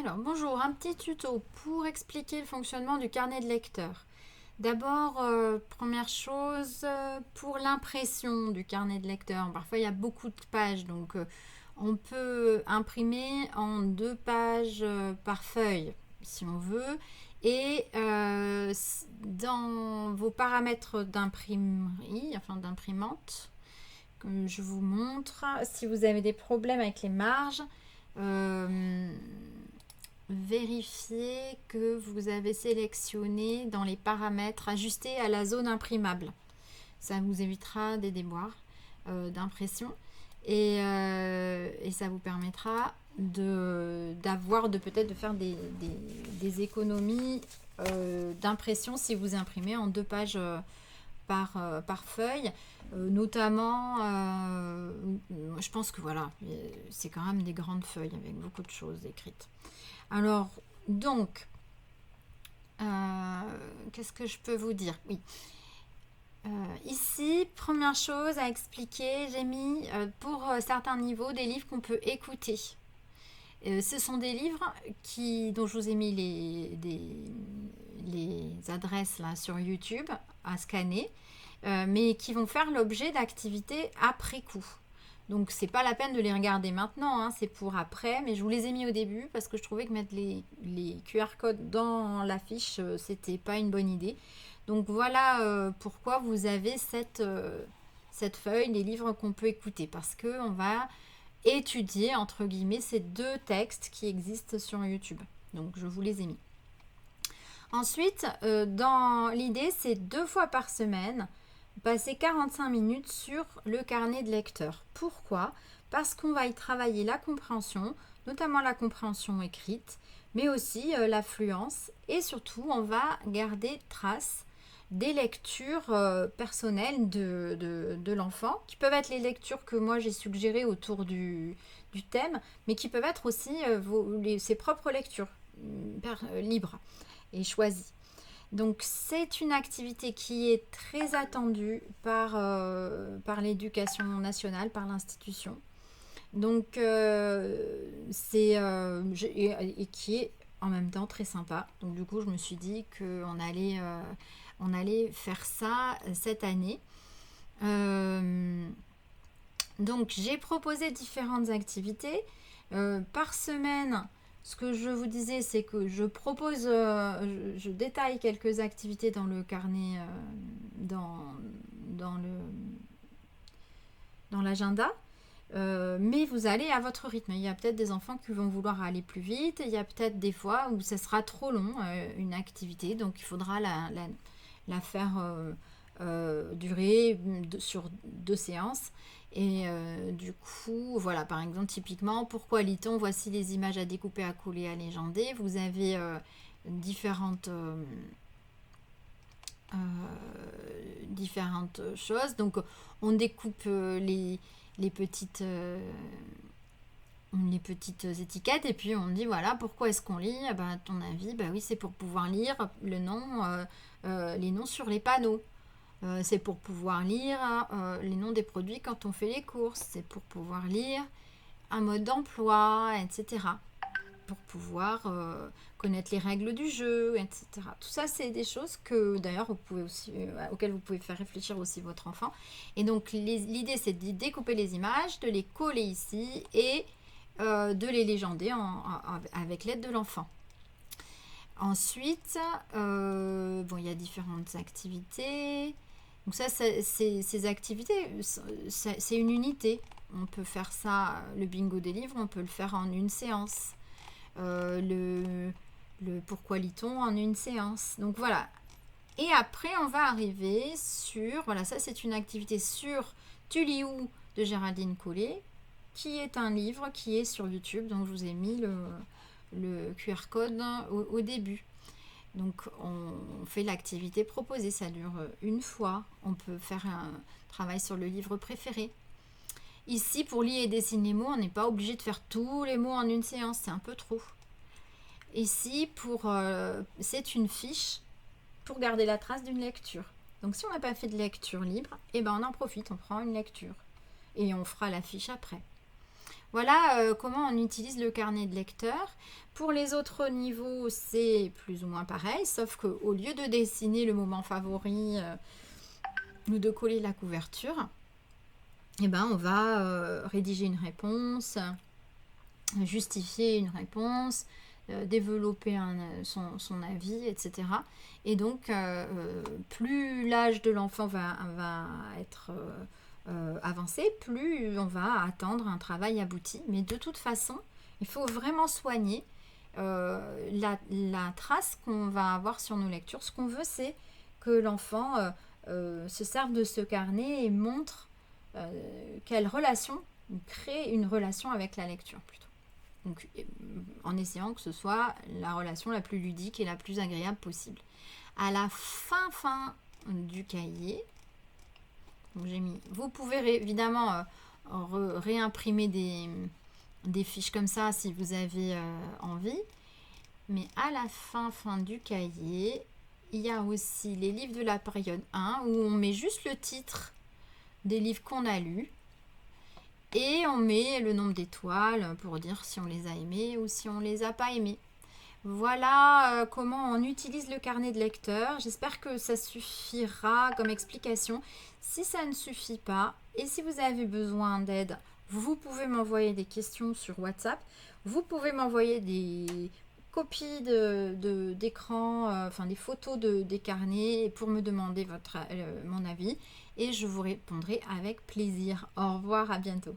Alors, bonjour, un petit tuto pour expliquer le fonctionnement du carnet de lecteur. D'abord, première chose, pour l'impression du carnet de lecteur. Parfois, il y a beaucoup de pages, donc on peut imprimer en 2 pages par feuille, si on veut. Et dans vos paramètres d'imprimerie, enfin d'imprimante, comme je vous montre, si vous avez des problèmes avec les marges, vérifiez que vous avez sélectionné dans les paramètres ajustés à la zone imprimable. Ça vous évitera des déboires d'impression et ça vous permettra peut-être de faire des économies d'impression si vous imprimez en 2 pages par feuille. Notamment, je pense que voilà, c'est quand même des grandes feuilles avec beaucoup de choses écrites. Alors, donc, qu'est-ce que je peux vous dire? Oui. Ici, première chose à expliquer, j'ai mis pour certains niveaux des livres qu'on peut écouter. Ce sont des livres dont je vous ai mis les adresses là sur YouTube à scanner, mais qui vont faire l'objet d'activités après coup. Donc c'est pas la peine de les regarder maintenant, hein, c'est pour après, mais je vous les ai mis au début parce que je trouvais que mettre les QR codes dans la fiche, c'était pas une bonne idée. Donc voilà pourquoi vous avez cette feuille, les livres qu'on peut écouter, parce qu'on va étudier, entre guillemets, ces 2 textes qui existent sur YouTube. Donc je vous les ai mis. Ensuite, dans l'idée, c'est 2 fois par semaine, passer 45 minutes sur le carnet de lecteur. Pourquoi? Parce qu'on va y travailler la compréhension, notamment la compréhension écrite, mais aussi l'affluence, et surtout, on va garder trace des lectures personnelles de l'enfant, qui peuvent être les lectures que moi j'ai suggérées autour du thème, mais qui peuvent être aussi ses propres lectures libres et choisies. Donc c'est une activité qui est très attendue par l'éducation nationale, par l'institution. Donc et qui est en même temps très sympa. Donc du coup je me suis dit qu'on allait faire ça cette année. Donc j'ai proposé différentes activités. Par semaine, ce que je vous disais, c'est que je propose, je détaille quelques activités dans le carnet, dans l'agenda. Mais vous allez à votre rythme. Il y a peut-être des enfants qui vont vouloir aller plus vite. Il y a peut-être des fois où ça sera trop long, une activité. Donc il faudra la faire durer sur 2 séances. Et du coup, voilà, par exemple, typiquement, pourquoi lit-on? Voici les images à découper, à coller, à légender. Vous avez différentes choses. Donc, on découpe les petites étiquettes et puis on dit voilà pourquoi est-ce qu'on lit. À ton avis, oui, c'est pour pouvoir lire les noms sur les panneaux. C'est pour pouvoir lire les noms des produits quand on fait les courses. C'est pour pouvoir lire un mode d'emploi, etc. Pour pouvoir connaître les règles du jeu, etc. Tout ça, c'est des choses que d'ailleurs auxquelles vous pouvez faire réfléchir aussi votre enfant. Et donc l'idée, c'est de découper les images, de les coller ici et de les légender avec l'aide de l'enfant. Ensuite, il y a différentes activités. Donc ça, ces activités, c'est une unité. On peut faire ça, le bingo des livres, on peut le faire en une séance. Le pourquoi lit-on en une séance. Donc voilà. Et après, on va arriver sur... Voilà, ça c'est une activité sur Tu lis où de Géraldine Collet, qui est un livre qui est sur YouTube. Donc je vous ai mis le QR code au début. Donc on fait l'activité proposée, ça dure une fois. On peut faire un travail sur le livre préféré. Ici, pour lire et dessiner les mots, on n'est pas obligé de faire tous les mots en une séance, c'est un peu trop. Ici, c'est une fiche pour garder la trace d'une lecture. Donc si on n'a pas fait de lecture libre, on en profite, on prend une lecture et on fera la fiche après. Voilà comment on utilise le carnet de lecteur. Pour les autres niveaux, c'est plus ou moins pareil, sauf qu'au lieu de dessiner le moment favori ou de coller la couverture, eh ben, on va rédiger une réponse, justifier une réponse, développer son avis, etc. Et donc, plus l'âge de l'enfant va être avancé, plus on va attendre un travail abouti. Mais de toute façon, il faut vraiment soigner la trace qu'on va avoir sur nos lectures. Ce qu'on veut, c'est que l'enfant se serve de ce carnet et montre quelle relation, crée une relation avec la lecture plutôt. Donc, en essayant que ce soit la relation la plus ludique et la plus agréable possible. À la fin du cahier, donc j'ai mis, vous pouvez évidemment réimprimer des fiches comme ça si vous avez envie. Mais à la fin du cahier, il y a aussi les livres de la période 1 où on met juste le titre des livres qu'on a lus. Et on met le nombre d'étoiles pour dire si on les a aimés ou si on les a pas aimés. Voilà comment on utilise le carnet de lecteur. J'espère que ça suffira comme explication. Si ça ne suffit pas et si vous avez besoin d'aide, vous pouvez m'envoyer des questions sur WhatsApp. Vous pouvez m'envoyer des copies d'écran, enfin des photos des carnets pour me demander mon avis. Et je vous répondrai avec plaisir. Au revoir, à bientôt.